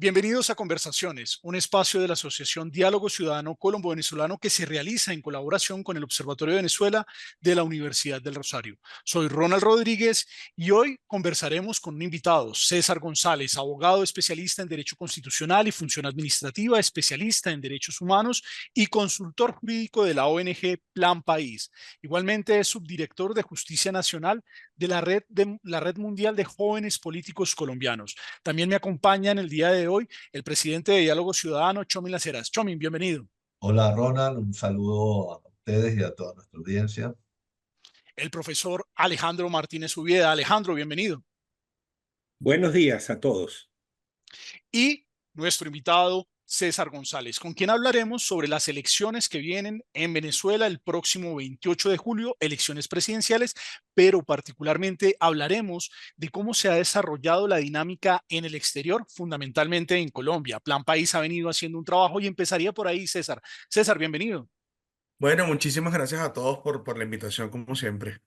Bienvenidos a Conversaciones, un espacio de la Asociación Diálogo Ciudadano Colombo-Venezolano que se realiza en colaboración con el Observatorio de Venezuela de la Universidad del Rosario. Soy Ronald Rodríguez y hoy conversaremos con un invitado, César González, abogado especialista en Derecho Constitucional y Función Administrativa, especialista en Derechos Humanos y consultor jurídico de la ONG Plan País. Igualmente es subdirector de Justicia Nacional de la Red Mundial de Jóvenes Políticos Colombianos. También me acompaña en el día de hoy el presidente de Diálogo Ciudadano, Chomin Las Heras. Chomin, bienvenido. Hola Ronald, un saludo a ustedes y a toda nuestra audiencia. El profesor Alejandro Martínez Ubieda. Alejandro, bienvenido. Buenos días a todos. Y nuestro invitado, César González, con quien hablaremos sobre las elecciones que vienen en Venezuela el próximo 28 de julio, elecciones presidenciales, pero particularmente hablaremos de cómo se ha desarrollado la dinámica en el exterior, fundamentalmente en Colombia. Plan País ha venido haciendo un trabajo y empezaría por ahí, César. César, bienvenido. Bueno, muchísimas gracias a todos por la invitación, como siempre.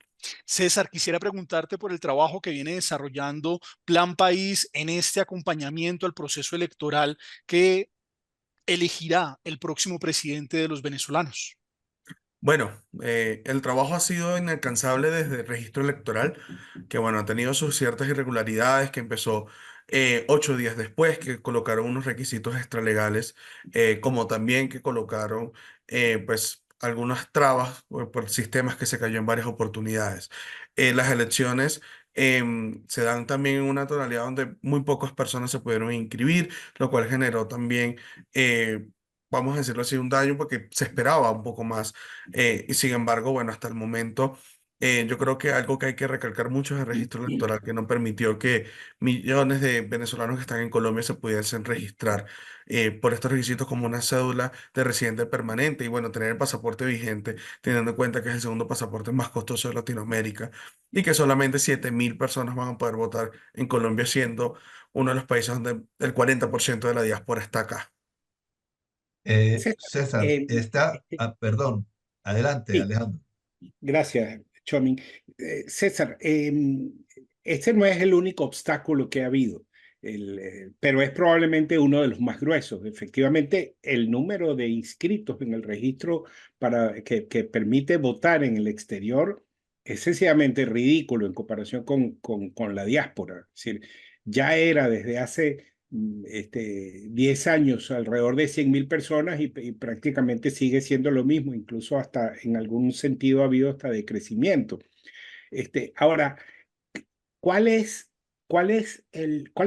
César, quisiera preguntarte por el trabajo que viene desarrollando Plan País en este acompañamiento al proceso electoral que elegirá el próximo presidente de los venezolanos. Bueno, el trabajo ha sido inalcanzable desde el registro electoral, que bueno, ha tenido sus ciertas irregularidades, que empezó 8 días después, que colocaron unos requisitos extralegales, como también que colocaron pues algunas trabas por sistemas que se cayó en varias oportunidades. Las elecciones se dan también en una tonalidad donde muy pocas personas se pudieron inscribir, lo cual generó también... vamos a decirlo así, un daño porque se esperaba un poco más y sin embargo, bueno, hasta el momento, yo creo que algo que hay que recalcar mucho es el registro electoral, que no permitió que millones de venezolanos que están en Colombia se pudiesen registrar por estos requisitos como una cédula de residente permanente y bueno, tener el pasaporte vigente, teniendo en cuenta que es el segundo pasaporte más costoso de Latinoamérica y que solamente 7.000 personas van a poder votar en Colombia, siendo uno de los países donde el 40% de la diáspora está acá. César, César, perdón, adelante sí, Alejandro. gracias, Chomin. César, este no es el único obstáculo que ha habido, pero es probablemente uno de los más gruesos. Efectivamente, el número de inscritos en el registro que permite votar en el exterior es sencillamente ridículo en comparación con la diáspora. Es decir, ya era desde hace 10 años alrededor de 100.000 personas y prácticamente sigue siendo lo mismo, incluso hasta en algún sentido ha habido hasta decrecimiento. Ahora, ¿cuál es, ¿cuáles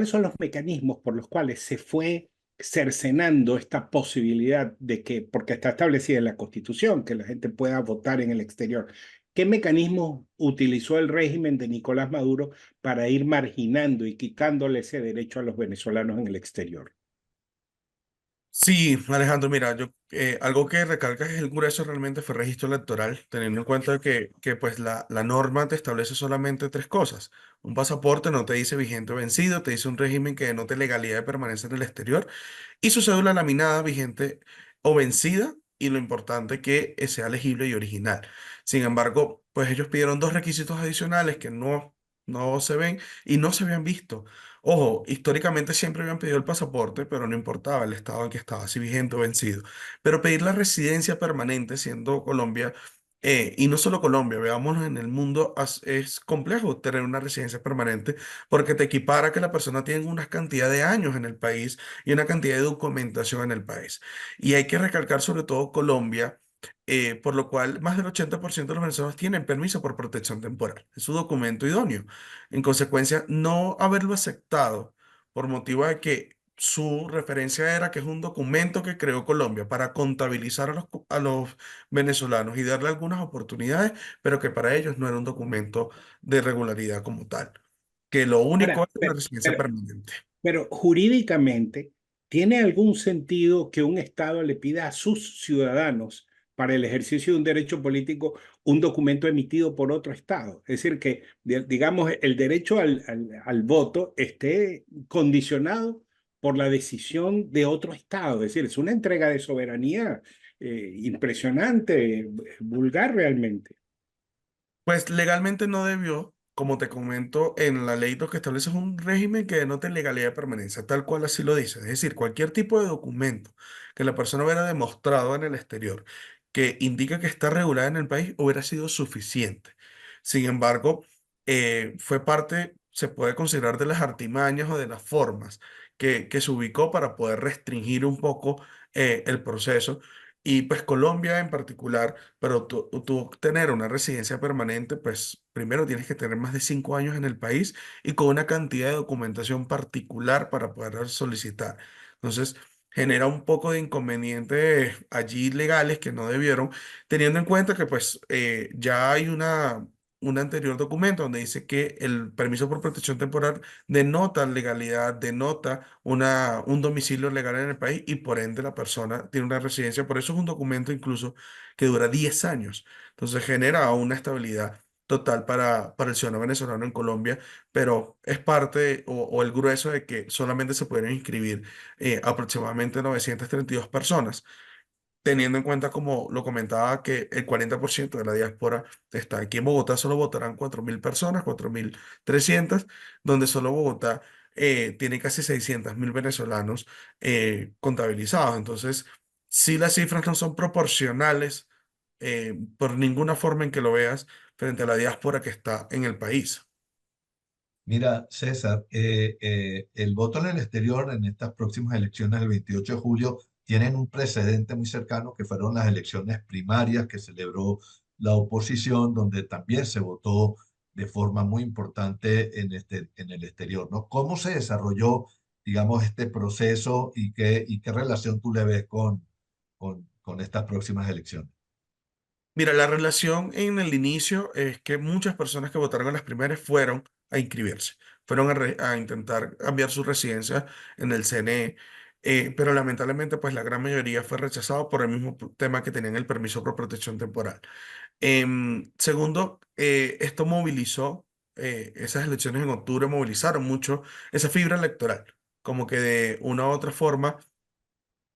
son los mecanismos por los cuales se fue cercenando esta posibilidad de que, porque está establecida en la Constitución, que la gente pueda votar en el exterior? ¿Qué mecanismos utilizó el régimen de Nicolás Maduro para ir marginando y quitándole ese derecho a los venezolanos en el exterior? Sí, Alejandro, mira, algo que recalca es el grueso realmente fue el registro electoral, teniendo en cuenta que pues la norma te establece solamente tres cosas. Un pasaporte no te dice vigente o vencido, te dice un régimen que denote legalidad de permanencia en el exterior y su cédula laminada vigente o vencida y lo importante que sea legible y original. Sin embargo, pues ellos pidieron dos requisitos adicionales que no se ven y no se habían visto. Ojo, históricamente siempre habían pedido el pasaporte, pero no importaba el estado en que estaba, si vigente o vencido. Pero pedir la residencia permanente, siendo Colombia, y no solo Colombia, veámoslo en el mundo, es complejo tener una residencia permanente porque te equipara que la persona tiene una cantidad de años en el país y una cantidad de documentación en el país. Y hay que recalcar sobre todo Colombia. Por lo cual más del 80% de los venezolanos tienen permiso por protección temporal. Es su documento idóneo. En consecuencia, no haberlo aceptado por motivo de que su referencia era que es un documento que creó Colombia para contabilizar a los venezolanos y darle algunas oportunidades, pero que para ellos no era un documento de regularidad como tal, que lo único Ahora, es la residencia permanente. pero jurídicamente, ¿tiene algún sentido que un Estado le pida a sus ciudadanos para el ejercicio de un derecho político un documento emitido por otro Estado? Es decir, que, digamos, el derecho al voto esté condicionado por la decisión de otro Estado. Es decir, es una entrega de soberanía impresionante, vulgar realmente. Pues legalmente no debió como te comento, en la ley lo que establece es un régimen que denota legalidad de permanencia, tal cual así lo dice. Es decir, cualquier tipo de documento que la persona hubiera demostrado en el exterior que indica que está regulada en el país hubiera sido suficiente. Sin embargo, fue parte, se puede considerar de las artimañas o de las formas que se ubicó para poder restringir un poco el proceso. Y pues Colombia en particular, pero tú tener una residencia permanente, pues primero tienes que tener más de 5 años en el país y con una cantidad de documentación particular para poder solicitar. Entonces, genera un poco de inconvenientes allí legales que no debieron, teniendo en cuenta que pues ya hay un anterior documento donde dice que el permiso por protección temporal denota legalidad, denota un domicilio legal en el país y por ende la persona tiene una residencia. Por eso es un documento incluso que dura 10 años. Entonces genera una estabilidad total para el ciudadano venezolano en Colombia, pero es parte o el grueso de que solamente se pueden inscribir aproximadamente 932 personas, teniendo en cuenta, como lo comentaba, que el 40% de la diáspora está aquí en Bogotá. Solo votarán 4.000 personas, 4.300, donde solo Bogotá tiene casi 600.000 venezolanos contabilizados. Entonces, si las cifras no son proporcionales por ninguna forma en que lo veas frente a la diáspora que está en el país. Mira, César, el voto en el exterior en estas próximas elecciones del 28 de julio tienen un precedente muy cercano que fueron las elecciones primarias que celebró la oposición, donde también se votó de forma muy importante en el exterior, ¿no? ¿Cómo se desarrolló, digamos, este proceso y qué relación tú le ves con estas próximas elecciones? Mira, la relación en el inicio es que muchas personas que votaron en las primarias fueron a inscribirse, fueron a intentar cambiar su residencia en el CNE, pero lamentablemente pues la gran mayoría fue rechazado por el mismo tema que tenían el permiso por protección temporal. Segundo, esto movilizó, esas elecciones en octubre movilizaron mucho esa fibra electoral, como que de una u otra forma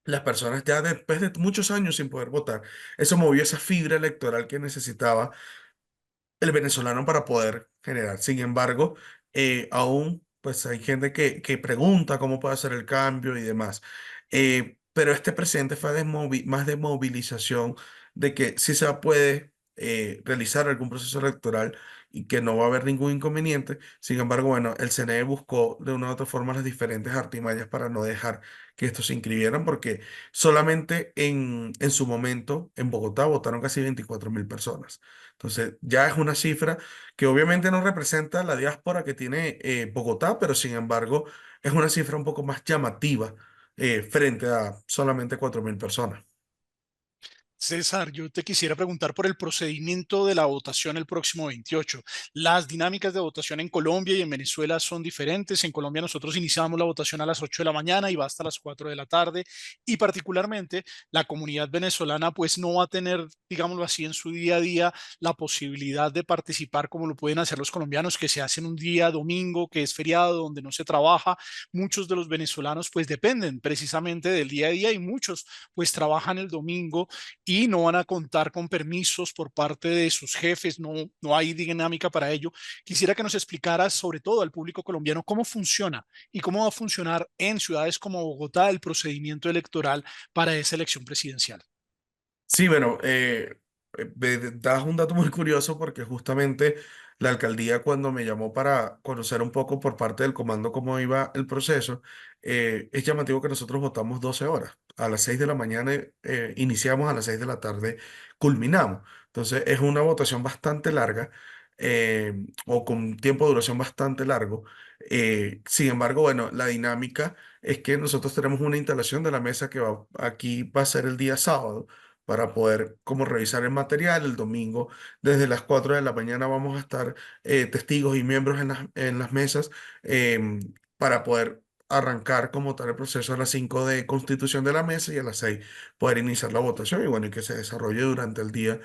las personas ya después de muchos años sin poder votar, eso movió esa fibra electoral que necesitaba el venezolano para poder generar. Sin embargo, aún pues hay gente que pregunta cómo puede hacer el cambio y demás. Pero este presidente fue más de movilización de que sí se puede realizar algún proceso electoral y que no va a haber ningún inconveniente. Sin embargo, bueno, el CNE buscó de una u otra forma las diferentes artimañas para no dejar que estos se inscribieran, porque solamente en su momento en Bogotá votaron casi 24.000 personas. Entonces, ya es una cifra que obviamente no representa la diáspora que tiene Bogotá, pero sin embargo es una cifra un poco más llamativa frente a solamente 4.000 personas. César, yo te quisiera preguntar por el procedimiento de la votación el próximo 28. Las dinámicas de votación en Colombia y en Venezuela son diferentes. En Colombia nosotros iniciamos la votación a las 8 de la mañana y va hasta las 4 de la tarde. Y particularmente la comunidad venezolana pues no va a tener, digámoslo así, en su día a día la posibilidad de participar como lo pueden hacer los colombianos, que se hacen un día domingo, que es feriado, donde no se trabaja. Muchos de los venezolanos pues dependen precisamente del día a día y muchos pues trabajan el domingo y no van a contar con permisos por parte de sus jefes, no hay dinámica para ello. Quisiera que nos explicaras, sobre todo al público colombiano, cómo funciona y cómo va a funcionar en ciudades como Bogotá el procedimiento electoral para esa elección presidencial. Sí, bueno, me das un dato muy curioso porque justamente la alcaldía cuando me llamó para conocer un poco por parte del comando cómo iba el proceso, es llamativo que nosotros votamos 12 horas. A las 6 de la mañana iniciamos, a las 6 de la tarde culminamos. Entonces es una votación bastante larga, o con un tiempo de duración bastante largo. Sin embargo, bueno, la dinámica es que nosotros tenemos una instalación de la mesa que aquí va a ser el día sábado para poder como revisar el material. El domingo desde las 4 de la mañana vamos a estar testigos y miembros en las mesas, para poder arrancar como tal el proceso a las 5 de constitución de la mesa y a las 6 poder iniciar la votación y bueno, y que se desarrolle durante el día.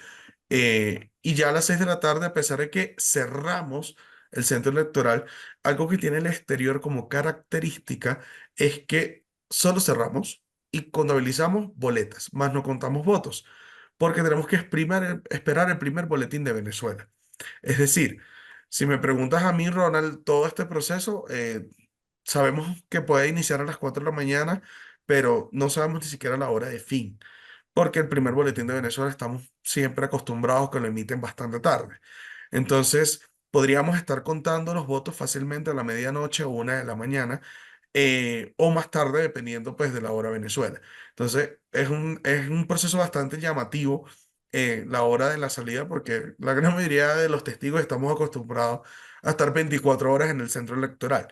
Y ya a las 6 de la tarde, a pesar de que cerramos el centro electoral, algo que tiene el exterior como característica es que solo cerramos y contabilizamos boletas, más no contamos votos, porque tenemos que esperar el primer boletín de Venezuela. Es decir, Si me preguntas a mí, Ronald, todo este proceso, sabemos que puede iniciar a las 4 de la mañana, pero no sabemos ni siquiera la hora de fin, porque el primer boletín de Venezuela estamos siempre acostumbrados que lo emiten bastante tarde. Entonces, podríamos estar contando los votos fácilmente a la medianoche o 1 de la mañana, o más tarde, dependiendo pues de la hora Venezuela. Entonces, es un proceso bastante llamativo, la hora de la salida, porque la gran mayoría de los testigos estamos acostumbrados a estar 24 horas en el centro electoral.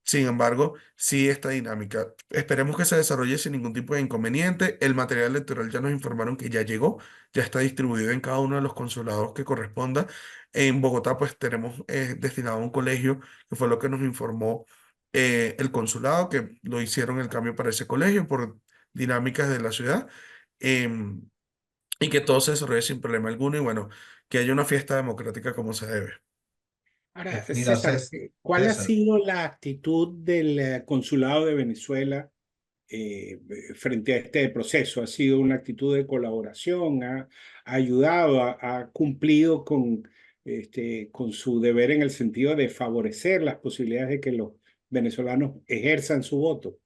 Sin embargo, sí esta dinámica. Esperemos que se desarrolle sin ningún tipo de inconveniente. El material electoral ya nos informaron que ya llegó, ya está distribuido en cada uno de los consulados que corresponda. En Bogotá, pues tenemos destinado a un colegio, que fue lo que nos informó el consulado, que lo hicieron el cambio para ese colegio por dinámicas de la ciudad, em, y que todo se desarrolle sin problema alguno y bueno, que haya una fiesta democrática como se debe. Ahora, Mira, César, ¿cuál ha César, sido la actitud del consulado de Venezuela frente a este proceso? ¿Ha sido una actitud de colaboración? ¿Ha ayudado? ¿Ha cumplido con su deber en el sentido de favorecer las posibilidades de que los venezolanos ejerzan su voto?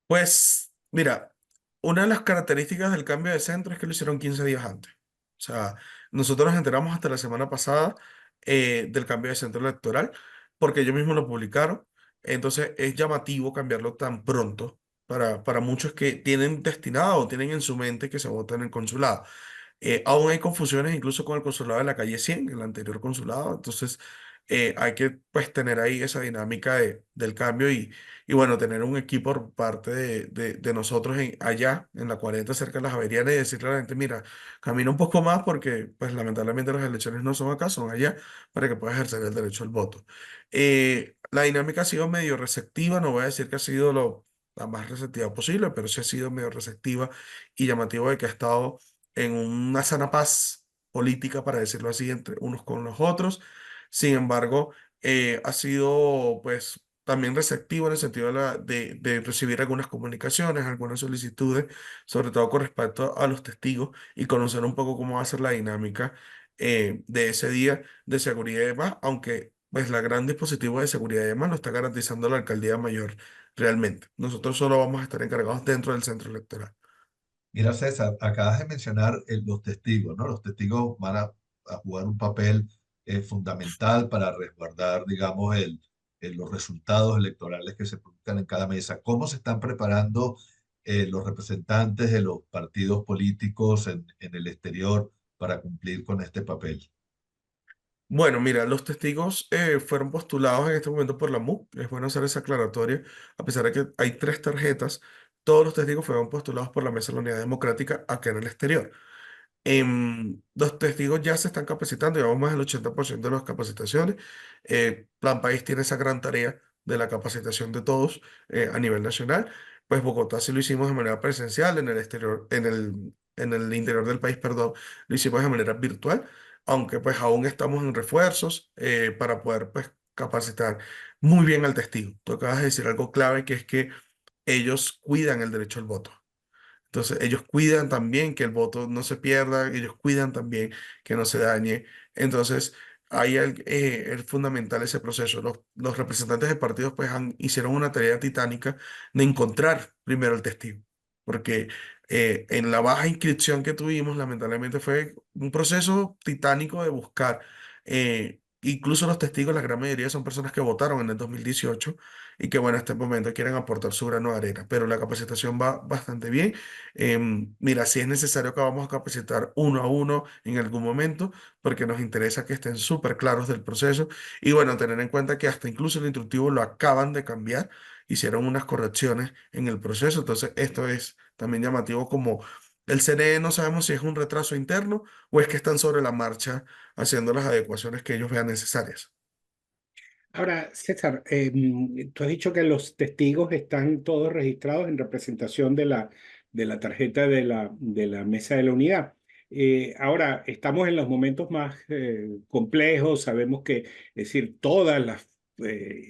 Pues mira, una de las características del cambio de centro es que lo hicieron 15 días antes. O sea, nosotros nos enteramos hasta la semana pasada del cambio de centro electoral porque ellos mismos lo publicaron. Entonces es llamativo cambiarlo tan pronto para muchos que tienen destinado o tienen en su mente que se vota en el consulado. Aún hay confusiones incluso con el consulado de la calle 100, el anterior consulado. Entonces, hay que pues tener ahí esa dinámica del cambio y bueno, tener un equipo por parte de nosotros allá en la 40 cerca de las Javerianas y decirle a la gente, mira, camina un poco más porque pues lamentablemente las elecciones no son acá, son allá para que puedas ejercer el derecho al voto. La dinámica ha sido medio receptiva, no voy a decir que ha sido la más receptiva posible, pero sí ha sido medio receptiva y llamativo de que ha estado en una sana paz política, para decirlo así, entre unos con los otros. Sin embargo, ha sido pues también receptivo en el sentido de recibir algunas comunicaciones, algunas solicitudes, sobre todo con respecto a los testigos y conocer un poco cómo va a ser la dinámica de ese día de seguridad y demás, aunque pues la gran dispositivo de seguridad y demás lo está garantizando la alcaldía mayor realmente. Nosotros solo vamos a estar encargados dentro del centro electoral. mira, César, acabas de mencionar los testigos, ¿no? Los testigos van a jugar un papel fundamental para resguardar, digamos, los resultados electorales que se produzcan en cada mesa. ¿Cómo se están preparando los representantes de los partidos políticos en el exterior para cumplir con este papel? Bueno, mira, los testigos fueron postulados en este momento por la MUC. Es bueno hacer esa aclaratoria. A pesar de que hay 3 tarjetas, todos los testigos fueron postulados por la Mesa de la Unidad Democrática acá en el exterior. Los testigos ya se están capacitando, llevamos más del 80% de las capacitaciones. Plan País tiene esa gran tarea de la capacitación de todos a nivel nacional. Pues Bogotá sí lo hicimos de manera presencial, en el exterior, en el interior del país, perdón, lo hicimos de manera virtual, aunque pues aún estamos en refuerzos para poder pues capacitar muy bien al testigo. Tú acabas de decir algo clave, que es que ellos cuidan el derecho al voto. Entonces, ellos cuidan también que el voto no se pierda, ellos cuidan también que no se dañe. Entonces, ahí es fundamental ese proceso. Los representantes de partidos pues hicieron una tarea titánica de encontrar primero el testigo, porque en la baja inscripción que tuvimos, lamentablemente fue un proceso titánico de buscar. Incluso los testigos, la gran mayoría son personas que votaron en el 2018 y que, bueno, en este momento quieren aportar su grano de arena, pero la capacitación va bastante bien. Mira, si es necesario que vamos a capacitar uno a uno en algún momento, porque nos interesa que estén súper claros del proceso. Y bueno, tener en cuenta que hasta incluso el instructivo lo acaban de cambiar, hicieron unas correcciones en el proceso. Entonces, esto es también llamativo como el CNE, no sabemos si es un retraso interno o es que están sobre la marcha haciendo las adecuaciones que ellos vean necesarias. Ahora, César, tú has dicho que los testigos están todos registrados en representación de la tarjeta de la Mesa de la Unidad. Ahora, estamos en los momentos más complejos, sabemos que, es decir, toda la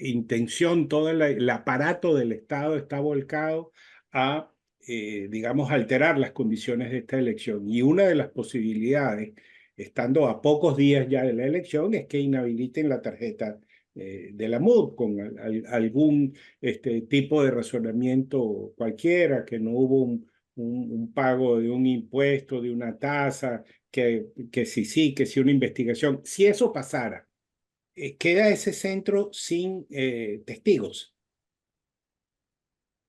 intención, todo el aparato del Estado está volcado a, digamos, alterar las condiciones de esta elección. Y una de las posibilidades estando a pocos días ya de la elección, es que inhabiliten la tarjeta de la MUD con algún tipo de razonamiento cualquiera, que no hubo un pago de un impuesto, de una tasa, que sí, que sí una investigación. Si eso pasara, queda ese centro sin testigos.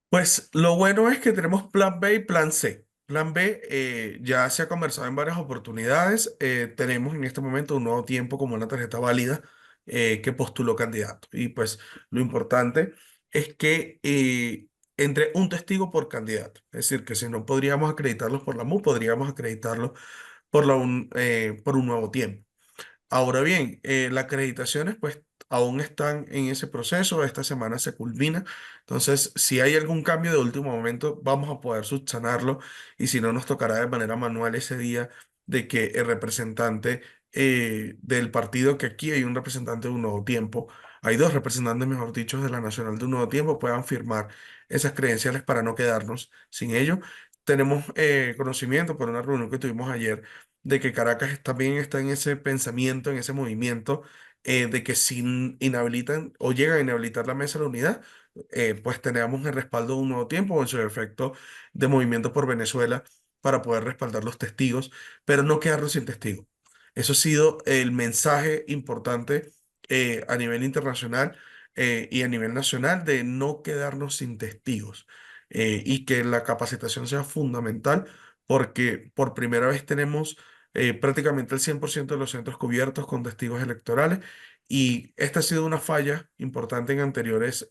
Pues lo bueno es que tenemos plan B y plan C. Plan B ya se ha conversado en varias oportunidades. Tenemos en este momento un nuevo tiempo como una tarjeta válida que postuló candidato. Y pues lo importante es que entre un testigo por candidato. Es decir, que si no podríamos acreditarlos por la MU, podríamos acreditarlos por un nuevo tiempo. Ahora bien, las acreditaciones pues aún están en ese proceso, esta semana se culmina, entonces si hay algún cambio de último momento vamos a poder subsanarlo y si no nos tocará de manera manual ese día de que el representante del partido, que aquí hay un representante de un nuevo tiempo, hay dos representantes, mejor dicho, de la Nacional de un nuevo tiempo, puedan firmar esas credenciales para no quedarnos sin ello. Tenemos conocimiento por una reunión que tuvimos ayer de que Caracas también está en ese pensamiento, en ese movimiento, de que si inhabilitan o llegan a inhabilitar la mesa de la unidad, pues tenemos el respaldo de un nuevo tiempo o en su efecto de Movimiento por Venezuela para poder respaldar los testigos, pero no quedarnos sin testigos. Eso ha sido el mensaje importante a nivel internacional y a nivel nacional de no quedarnos sin testigos y que la capacitación sea fundamental porque por primera vez tenemos prácticamente el 100% de los centros cubiertos con testigos electorales y esta ha sido una falla importante en anteriores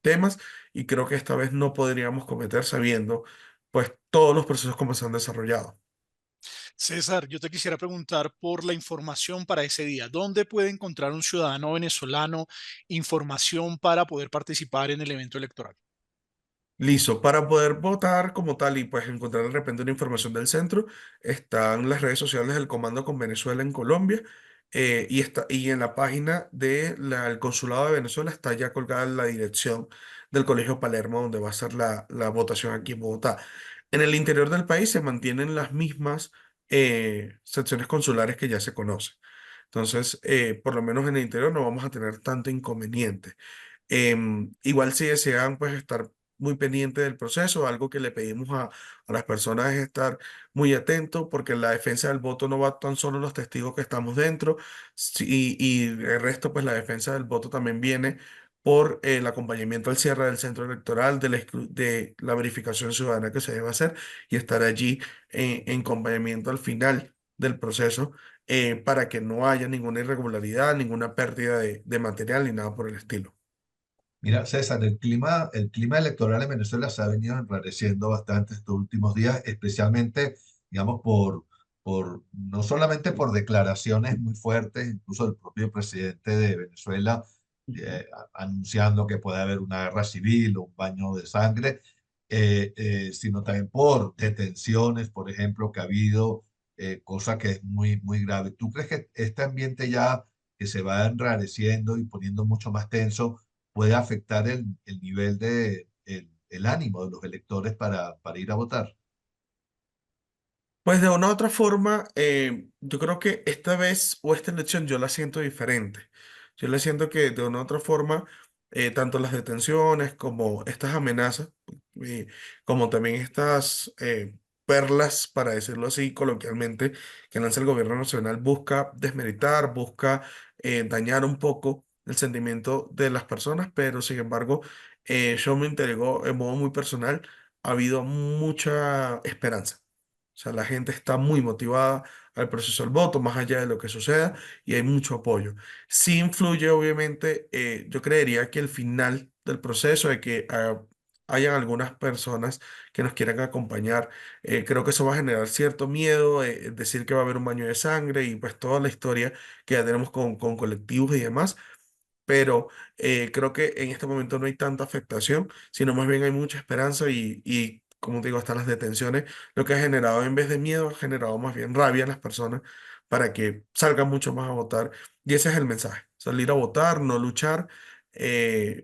temas y creo que esta vez no podríamos cometer sabiendo pues todos los procesos como se han desarrollado. César, yo te quisiera preguntar por la información para ese día. ¿Dónde puede encontrar un ciudadano venezolano información para poder participar en el evento electoral? Listo, para poder votar como tal y pues encontrar de repente una información del centro, están las redes sociales del Comando con Venezuela en Colombia y en la página del Consulado de Venezuela está ya colgada la dirección del Colegio Palermo donde va a ser la votación aquí en Bogotá. En el interior del país se mantienen las mismas secciones consulares que ya se conocen. Entonces, por lo menos en el interior no vamos a tener tanto inconveniente. Igual si desean pues estar muy pendiente del proceso, algo que le pedimos a las personas es estar muy atentos porque la defensa del voto no va tan solo los testigos que estamos dentro y el resto pues la defensa del voto también viene por el acompañamiento al cierre del centro electoral, de la verificación ciudadana que se debe hacer y estar allí en acompañamiento al final del proceso para que no haya ninguna irregularidad, ninguna pérdida de material ni nada por el estilo. Mira, César, el clima electoral en Venezuela se ha venido enrareciendo bastante estos últimos días, especialmente, digamos, no solamente por declaraciones muy fuertes, incluso del propio presidente de Venezuela, anunciando que puede haber una guerra civil o un baño de sangre, sino también por detenciones, por ejemplo, que ha habido, cosa que es muy, muy grave. ¿Tú crees que este ambiente ya que se va enrareciendo y poniendo mucho más tenso, puede afectar el nivel el ánimo de los electores para ir a votar? Pues de una u otra forma, yo creo que esta vez o esta elección yo la siento diferente. Yo la siento que de una u otra forma, tanto las detenciones como estas amenazas, eh, como también estas perlas, para decirlo así coloquialmente, que lanza el gobierno nacional, busca desmeritar, busca dañar un poco el sentimiento de las personas, pero sin embargo, yo me entregó en modo muy personal, ha habido mucha esperanza. O sea, la gente está muy motivada al proceso del voto, más allá de lo que suceda, y hay mucho apoyo. Sí influye, obviamente, yo creería que el final del proceso, de que hayan algunas personas que nos quieran acompañar, creo que eso va a generar cierto miedo, decir que va a haber un baño de sangre y pues toda la historia que ya tenemos con colectivos y demás, pero creo que en este momento no hay tanta afectación, sino más bien hay mucha esperanza y como te digo, hasta las detenciones, lo que ha generado en vez de miedo, ha generado más bien rabia en las personas para que salgan mucho más a votar. Y ese es el mensaje, salir a votar, no luchar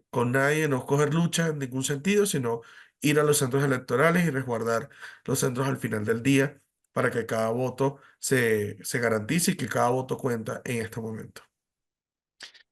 con nadie, no coger lucha en ningún sentido, sino ir a los centros electorales y resguardar los centros al final del día. para que cada voto se garantice y que cada voto cuenta en este momento.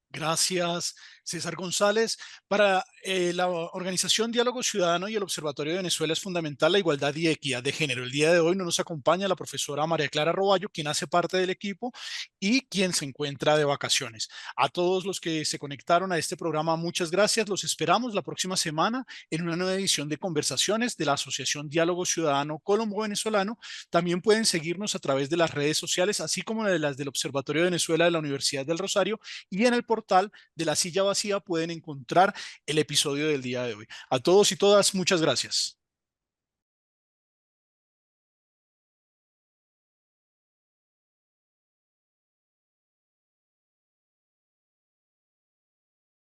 Gracias, César González. Para la organización Diálogo Ciudadano y el Observatorio de Venezuela es fundamental la igualdad y equidad de género. El día de hoy no nos acompaña la profesora María Clara Roballo, quien hace parte del equipo y quien se encuentra de vacaciones. A todos los que se conectaron a este programa, muchas gracias. Los esperamos la próxima semana en una nueva edición de Conversaciones de la Asociación Diálogo Ciudadano Colombo-Venezolano. También pueden seguirnos a través de las redes sociales, así como de las del Observatorio de Venezuela de la Universidad del Rosario, y en el portal de La Silla Vacía pueden encontrar el episodio del día de hoy. A todos y todas, muchas gracias.